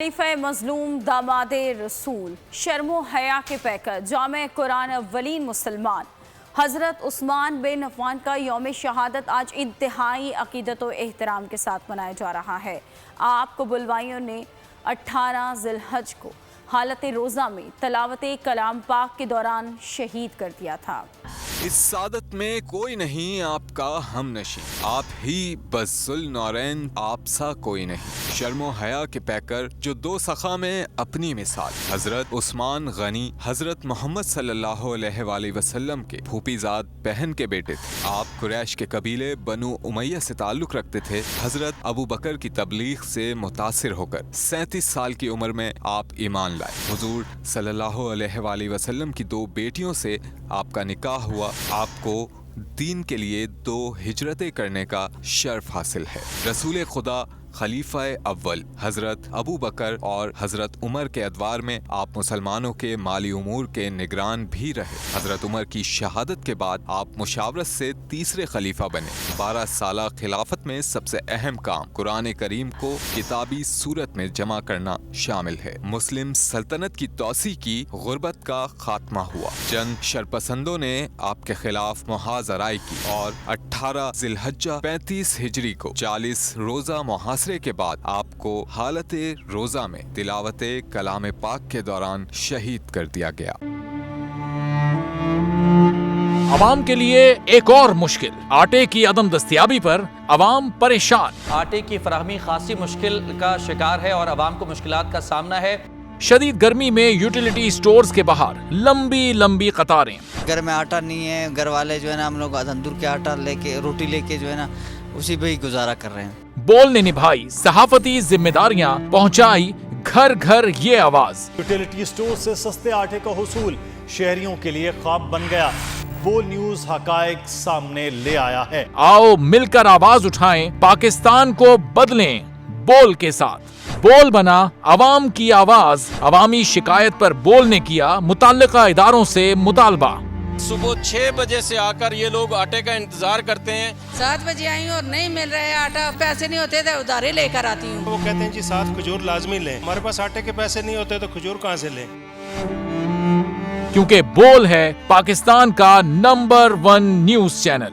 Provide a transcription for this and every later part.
खलीफा मजलूम दामाद रसूल शर्म व हया के पैकर जामे कुरान अव्वलीन मुसलमान हज़रत उस्मान बिन अफ़्फ़ान का यौम शहादत आज इंतहाई अक़ीदत व एहतराम के साथ मनाया जा रहा है। आपको बुलवाइयों ने 18 ज़िलहज को हालत रोज़ा में तलावत कलाम पाक के दौरान शहीद कर दिया था। इस सादत में कोई नहीं आपका हमनशी, आप ही बज़ुल नौरैन, आप सा कोई नहीं। शर्मो हया के पैकर जो दो सखा में अपनी मिसाल, हजरत उस्मान गनी हजरत मोहम्मद सल्लल्लाहु अलैहि वसल्लम के फूफीजाद बहन के बेटे थे। आप कुरैश के कबीले बनु उमैया से ताल्लुक रखते थे। हजरत अबू बकर की तबलीग से मुतासिर होकर 37 साल की उम्र में आप ईमान लाए। हुजूर सल्लल्लाहु अलैहि वसल्लम की दो बेटियों से आपका निकाह हुआ। आपको दीन के लिए 2 हिजरतें करने का शर्फ हासिल है। रसूल खुदा खलीफा अव्वल हजरत अबू बकर और हजरत उमर के अदवार में आप मुसलमानों के माली उमूर के निगरान भी रहे। हजरत उमर की शहादत के बाद आप मुशावरत से तीसरे खलीफा बने। 12 साला खिलाफत में सबसे अहम काम कुरान करीम को किताबी सूरत में जमा करना शामिल है। मुस्लिम सल्तनत की तौसी की, गुर्बत का खात्मा हुआ। जंग शरपसंदों ने आपके खिलाफ मुहाजराई की और 18 ज़िलहज्जा 35 हिजरी को 40 रोजा मुहासरे के बाद आपको हालत रोजा में तिलावत कलाम पाक के दौरान शहीद कर दिया गया। अवाम के लिए एक और मुश्किल, आटे की अदम दस्तयाबी पर अवाम परेशान। आटे की फराहमी खासी मुश्किल का शिकार है और अवाम को मुश्किलात का सामना है। शदीद गर्मी में यूटिलिटी स्टोर्स के बाहर लंबी लंबी कतारें। घर में आटा नहीं है, घर वाले जो है ना हम लोग तंदूर के आटा लेके रोटी लेके जो है ना उसी पे ही गुजारा कर रहे हैं। बोल ने निभाई सहाफती जिम्मेदारियां, पहुंचाई घर घर ये आवाज। यूटिलिटी स्टोर से सस्ते आटे का हुसूल शहरियों के लिए ख्वाब बन गया। बोल न्यूज हकायक सामने ले आया है। आओ मिलकर आवाज उठाएं, पाकिस्तान को बदलें बोल के साथ। बोल बना अवाम की आवाज। अवामी शिकायत पर बोल ने किया मुताल्लिका इदारों से मुतालबा। सुबह 6 बजे से आकर ये लोग आटे का इंतजार करते हैं। 7 बजे आई हूँ और नहीं मिल रहा है आटा, पैसे नहीं होते थे उधारे लेकर आती हूँ। वो कहते हैं जी 7 खजूर लाजमी लें, हमारे पास आटे के पैसे नहीं होते तो खजूर कहाँ से लें। क्योंकि बोल है पाकिस्तान का नंबर 1 न्यूज चैनल।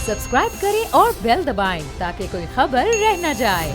सब्सक्राइब करें और बेल दबाएं ताकि कोई खबर रह न जाए।